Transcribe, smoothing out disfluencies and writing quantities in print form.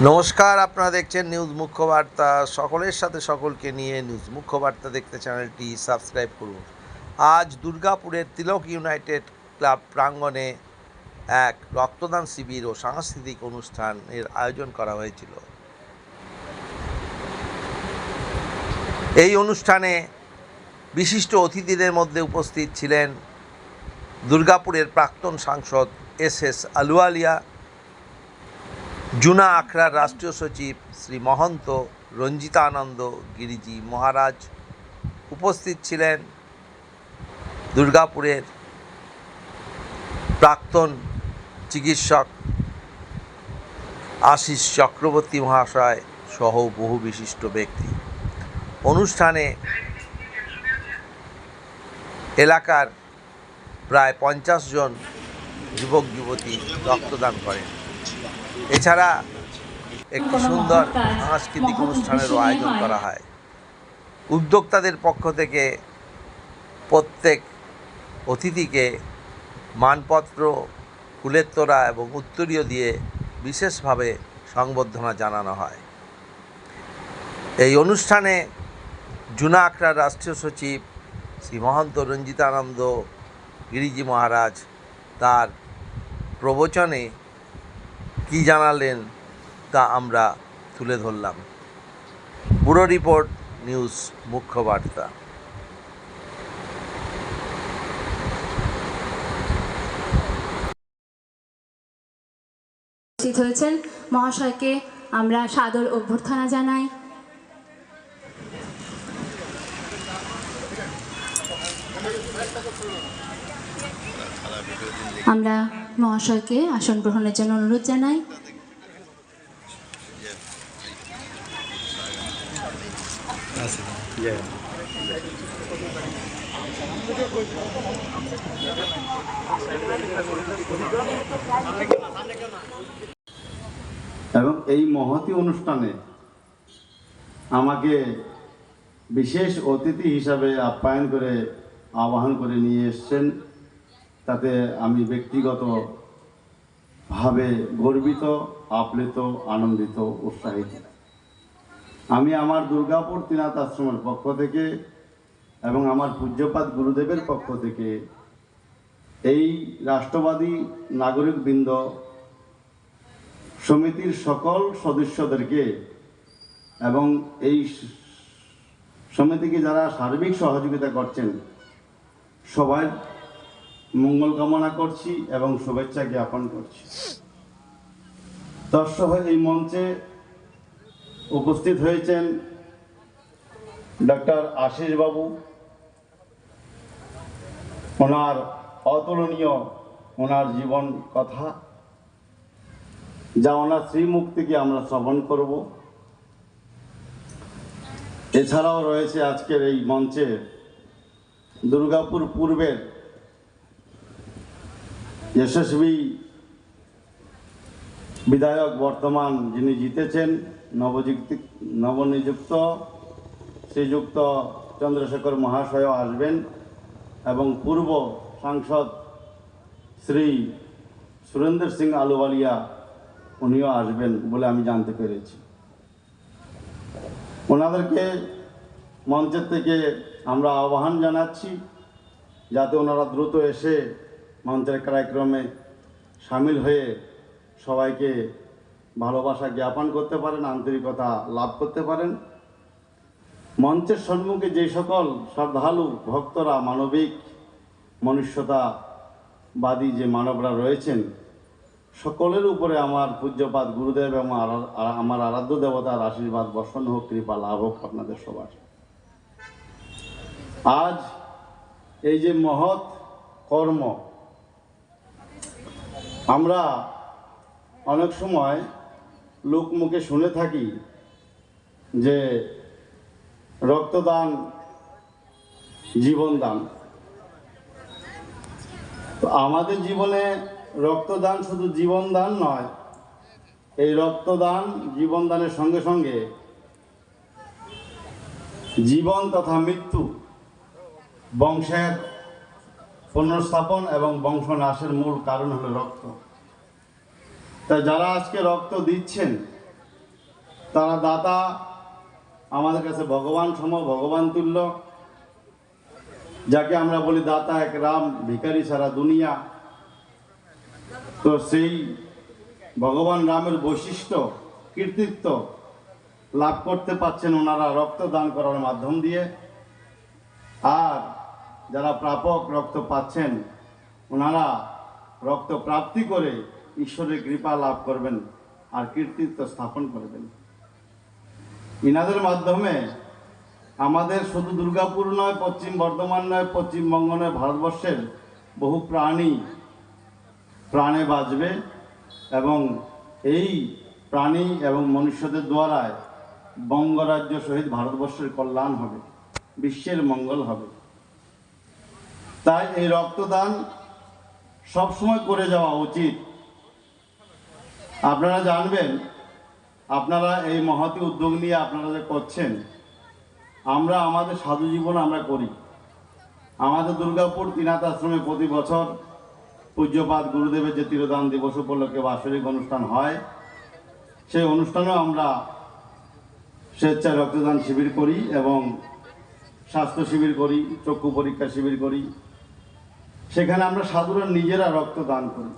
নমস্কার, আপনারা দেখছেন নিউজ মুখ্য বার্তা। সকলের সাথে সকলকে নিয়ে নিউজ মুখ্য বার্তা দেখতে চ্যানেলটি সাবস্ক্রাইব করুন। আজ দুর্গাপুরের তিলক ইউনাইটেড ক্লাব প্রাঙ্গণে এক রক্তদান শিবির ও সাংস্কৃতিক অনুষ্ঠানের আয়োজন করা হয়েছিল। এই অনুষ্ঠানে বিশিষ্ট অতিথিদের মধ্যে উপস্থিত ছিলেন দুর্গাপুরের প্রাক্তন সাংসদ এস আলুওয়ালিয়া, জুনা আখড়ার রাষ্ট্রীয় সচিব শ্রী মহন্ত রঞ্জিতানন্দ গিরিজি মহারাজ। উপস্থিত ছিলেন দুর্গাপুরের প্রাক্তন চিকিৎসক আশিস চক্রবর্তী মহাশয় সহ বহু বিশিষ্ট ব্যক্তি। অনুষ্ঠানে এলাকার প্রায় 50 জন যুবক যুবতী রক্তদান করেন। এছাড়া একটি সুন্দর সাংস্কৃতিক অনুষ্ঠানেরও আয়োজন করা হয়। উদ্যোক্তাদের পক্ষ থেকে প্রত্যেক অতিথিকে মানপত্র, ফুলের তোড়া এবং উত্তরীয় দিয়ে বিশেষভাবে সংবর্ধনা জানানো হয়। এই অনুষ্ঠানে জুনা আখড়ার রাষ্ট্রীয় সচিব শ্রী মহন্ত রঞ্জিতানন্দ গিরিজি মহারাজ তার প্রবচনে কি জানালেন তা আমরা তুলে ধরলাম। ব্যুরো রিপোর্ট, নিউজ মুখ্য বার্তা। উপস্থিত হয়েছেন মহাশয়কে আমরা সাদর অভ্যর্থনা জানাই। আমরা মহাশয়কে আসন গ্রহণের জন্য অনুরোধ জানাই। এবং এই মহতী অনুষ্ঠানে আমাকে বিশেষ অতিথি হিসাবে আপ্যায়ন করে আহ্বান করে নিয়ে এসছেন, তাতে আমি ব্যক্তিগতভাবে গর্বিত, আপ্লুত, আনন্দিত, উৎসাহিত। আমি আমার দুর্গাপুর ত্রিনাথ আশ্রমের পক্ষ থেকে এবং আমার পূজ্যপাত গুরুদেবের পক্ষ থেকে এই রাষ্ট্রবাদী নাগরিকবৃন্দ সমিতির সকল সদস্যদেরকে এবং এই সমিতিকে যারা সার্বিক সহযোগিতা করছেন সবাই মঙ্গল কামনা করছি এবং শুভেচ্ছা জ্ঞাপন করছি। দর্শক এই মঞ্চে উপস্থিত হয়েছেন ডক্টর আশিস বাবু। ওনার অতুলনীয় ওনার জীবন কথা যা ওনার শ্রীমুখ থেকে আমরা শ্রবণ করব। এছাড়াও রয়েছে আজকের এই মঞ্চে দুর্গাপুর পূর্বের যশস্বী বিধায়ক, বর্তমান যিনি জিতেছেন, নবনিযুক্ত শ্রীযুক্ত চন্দ্রশেখর মহাশয়ও আসবেন এবং পূর্ব সাংসদ শ্রী সুরেন্দ্র সিং আলুওয়ালিয়া উনিও আসবেন বলে আমি জানতে পেরেছি। ওনাদেরকে মঞ্চের থেকে আমরা আহ্বান জানাচ্ছি যাতে ওনারা দ্রুত এসে মঞ্চের কার্যক্রমে সামিল হয়ে সবাইকে ভালোবাসা জ্ঞাপন করতে পারেন, আন্তরিকতা লাভ করতে পারেন। মঞ্চের সম্মুখে যে সকল শ্রদ্ধালু ভক্তরা, মানবিক মনুষ্যতাবাদী যে মানবরা রয়েছেন, সকলের উপরে আমার পূজ্যপাত গুরুদেব এবং আমার আরাধ্য দেবতার আশীর্বাদ বর্ষণ হোক, কৃপা লাভ হোক আপনাদের সবার। আজ এই যে মহৎ কর্ম, আমরা অনেক সময় লোকমুখে শুনে থাকি যে রক্তদান জীবনদান। তো আমাদের জীবনে রক্তদান শুধু জীবনদান নয়, এই রক্তদান জীবনদানের সঙ্গে সঙ্গে জীবন তথা মৃত্যু, বংশের পুনর্স্থাপন এবং বংশনাশের মূল কারণ হলো রক্ত। তা যারা আজকে রক্ত দিচ্ছেন তারা দাতা, আমাদের কাছে ভগবান সম, ভগবান তুল্য, যাকে আমরা বলি দাতা এক রাম, ভিখারি সারা দুনিয়া। তো সেই ভগবান রামের বৈশিষ্ট্য, কৃতিত্ব লাভ করতে পাচ্ছেন ওনারা রক্তদান করার মাধ্যম দিয়ে। আর যারা প্রাপক রক্ত পাচ্ছেন ওনারা রক্ত প্রাপ্তি করে ঈশ্বরের কৃপা লাভ করবেন আর কৃতিত্ব স্থাপন করবেন। ইনাদের মাধ্যমে আমাদের শুধু দুর্গাপুর নয়, পশ্চিম বর্ধমান নয়, পশ্চিমবঙ্গ নয়, ভারতবর্ষের বহু প্রাণে বাঁচবে এবং এই প্রাণী এবং মনুষ্যদের দ্বারায় বঙ্গরাজ্য সহিত ভারতবর্ষের কল্যাণ হবে, বিশ্বের মঙ্গল হবে। তাই এই রক্তদান সবসময় করে যাওয়া উচিত। আপনারা জানবেন, আপনারা এই মহতী উদ্যোগ নিয়ে আপনারা যে করছেন, আমরা আমাদের সাধু জীবন আমরা করি। আমাদের দুর্গাপুর তিনাথ আশ্রমে প্রতি বছর পূজ্যপাদ গুরুদেবের যে তিরোদান দিবস উপলক্ষে বাৎসরিক অনুষ্ঠান হয়, সেই অনুষ্ঠানেও আমরা স্বেচ্ছায় রক্তদান শিবির করি এবং স্বাস্থ্য শিবির করি, চক্ষু পরীক্ষা শিবির করি। সেখানে আমরা সাধুরা নিজেরা রক্তদান করি।